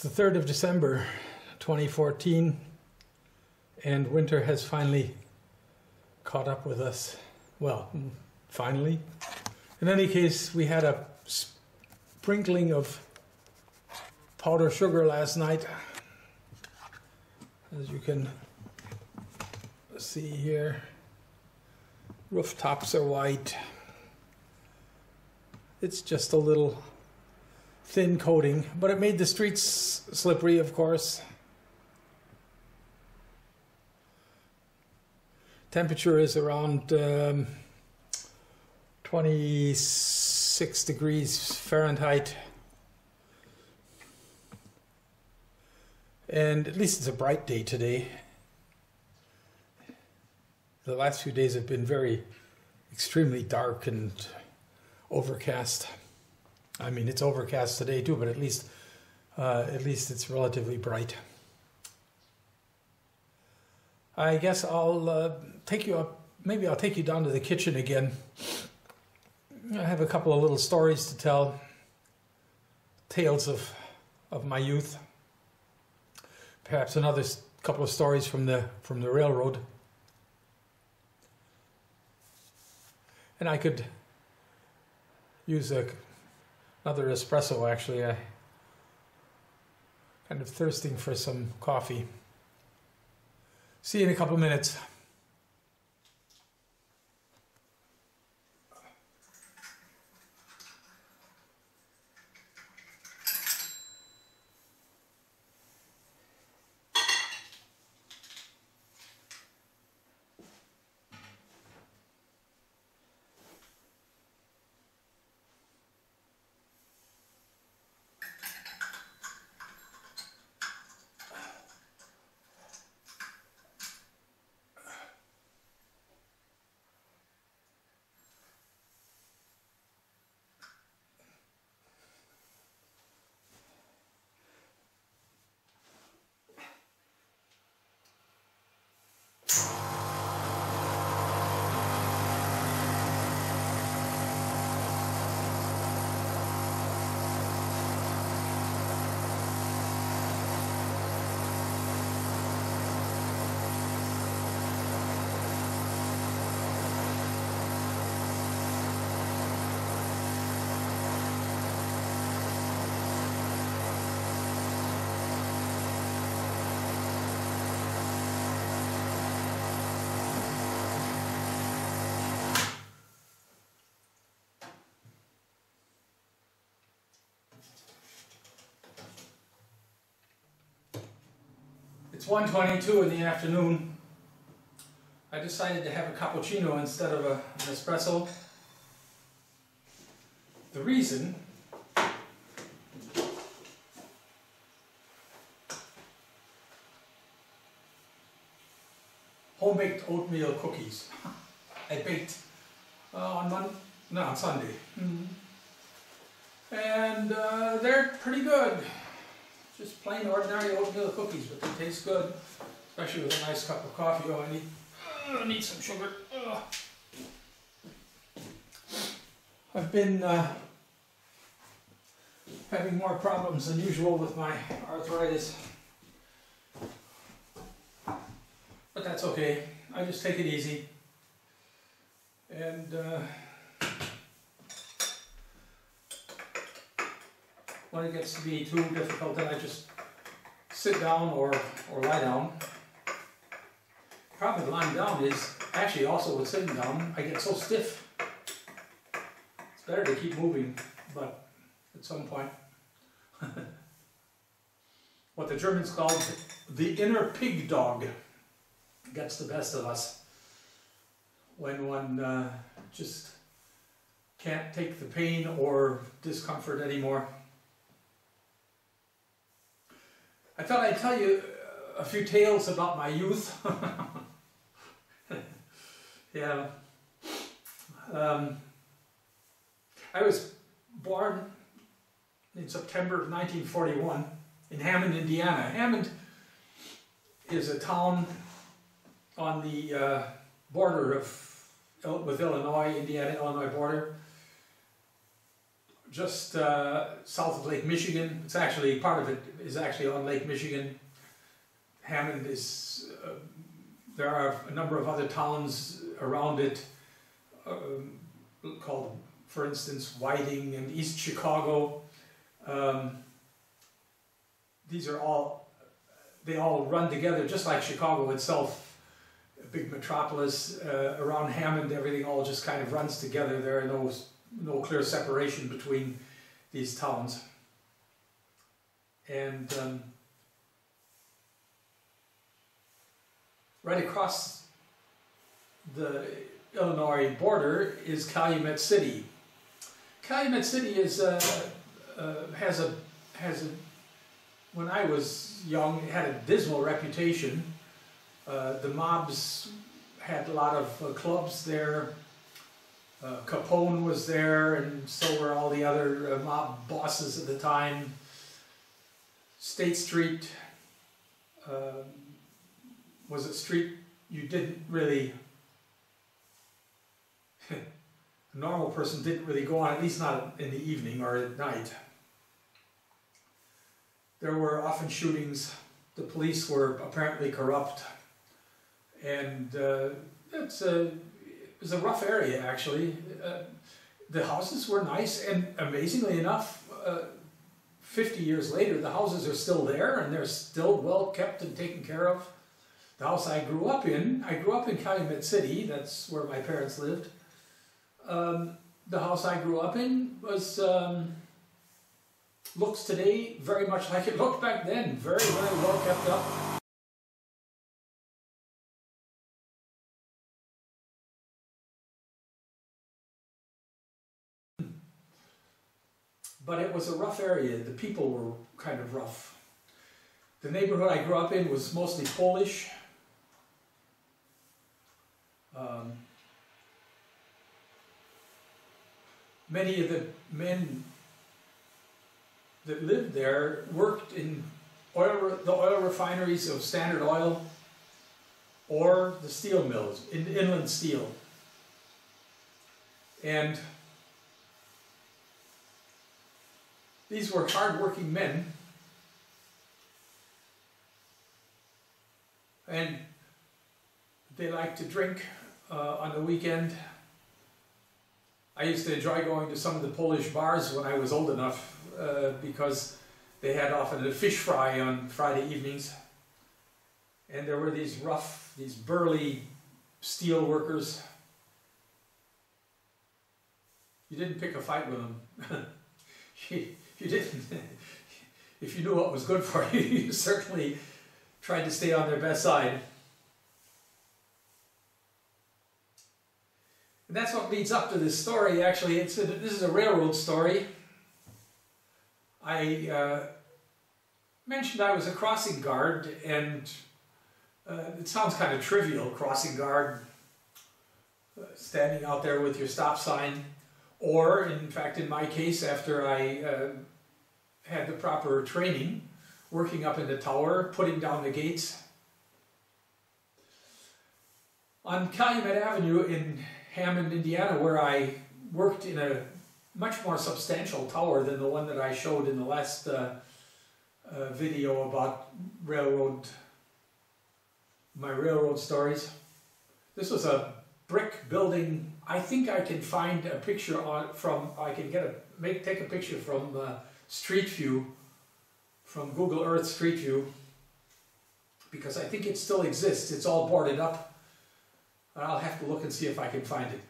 the 3rd of December 2014 and winter has finally caught up with us. Well, finally. In any case, we had a sprinkling of powdered sugar last night, as you can see here. Rooftops are white. It's just a little thin coating, but it made the streets slippery, of course. Temperature is around 26 degrees Fahrenheit. And at least it's a bright day today. The last few days have been extremely dark and overcast. I mean, it's overcast today too, but at least it's relatively bright. I guess I'll take you up. Maybe I'll take you down to the kitchen again. I have a couple of little stories to tell, tales of my youth. Perhaps another couple of stories from the railroad. And I could use another espresso, actually. I'm kind of thirsting for some coffee. See you in a couple of minutes. It's 1:22 in the afternoon. I decided to have a cappuccino instead of an espresso. The reason home-baked oatmeal cookies. I baked on Sunday. And they're pretty good. Just plain ordinary oatmeal cookies, but they taste good, especially with a nice cup of coffee. Oh, I need some sugar. I've been having more problems than usual with my arthritis, but that's okay. I just take it easy, and when it gets to be too difficult, then I just sit down or lie down. The problem with lying down is, actually also with sitting down, I get so stiff. It's better to keep moving, but at some point, what the Germans called the inner pig dog gets the best of us when one just can't take the pain or discomfort anymore. I thought I'd tell you a few tales about my youth. Yeah. I was born in September of 1941 in Hammond, Indiana. Hammond is a town on the border with Illinois, Indiana-Illinois border. just south of Lake Michigan. It's actually, part of it is actually on Lake Michigan. Hammond is, there are a number of other towns around it called, for instance, Whiting and East Chicago. These are all, they all run together just like Chicago itself, a big metropolis. Around Hammond, everything all just kind of runs together. There are no clear separation between these towns. And right across the Illinois border is Calumet City. Calumet City is has a when I was young, it had a dismal reputation. The mobs had a lot of clubs there. Capone was there, and so were all the other mob bosses at the time. State Street was a street you didn't really, a normal person didn't really go on, at least not in the evening or at night. There were often shootings. The police were apparently corrupt, and it was a rough area, actually. The houses were nice, and amazingly enough, 50 years later, the houses are still there, and they're still well kept and taken care of. The house I grew up in Calumet City. That's where my parents lived. The house I grew up in was looks today very much like it looked back then. Very, very well kept up. But it was a rough area. The people were kind of rough. The neighborhood I grew up in was mostly Polish. Many of the men that lived there worked in the oil refineries of Standard Oil or the steel mills, in Inland Steel. And these were hard-working men, and they liked to drink on the weekend. I used to enjoy going to some of the Polish bars when I was old enough because they had often a fish fry on Friday evenings. And there were these rough, these burly steel workers. You didn't pick a fight with them. you didn't. If you knew what was good for you, you certainly tried to stay on their best side. And that's what leads up to this story. Actually, this is a railroad story. I mentioned I was a crossing guard, and it sounds kind of trivial, crossing guard, standing out there with your stop sign, or in fact in my case, after I had the proper training, working up in the tower, putting down the gates. On Calumet Avenue in Hammond, Indiana, where I worked in a much more substantial tower than the one that I showed in the last video about my railroad stories. This was a brick building. I think I can find a picture take a picture from Street View, from Google Earth Street View, because I think it still exists. It's all boarded up. I'll have to look and see if I can find it.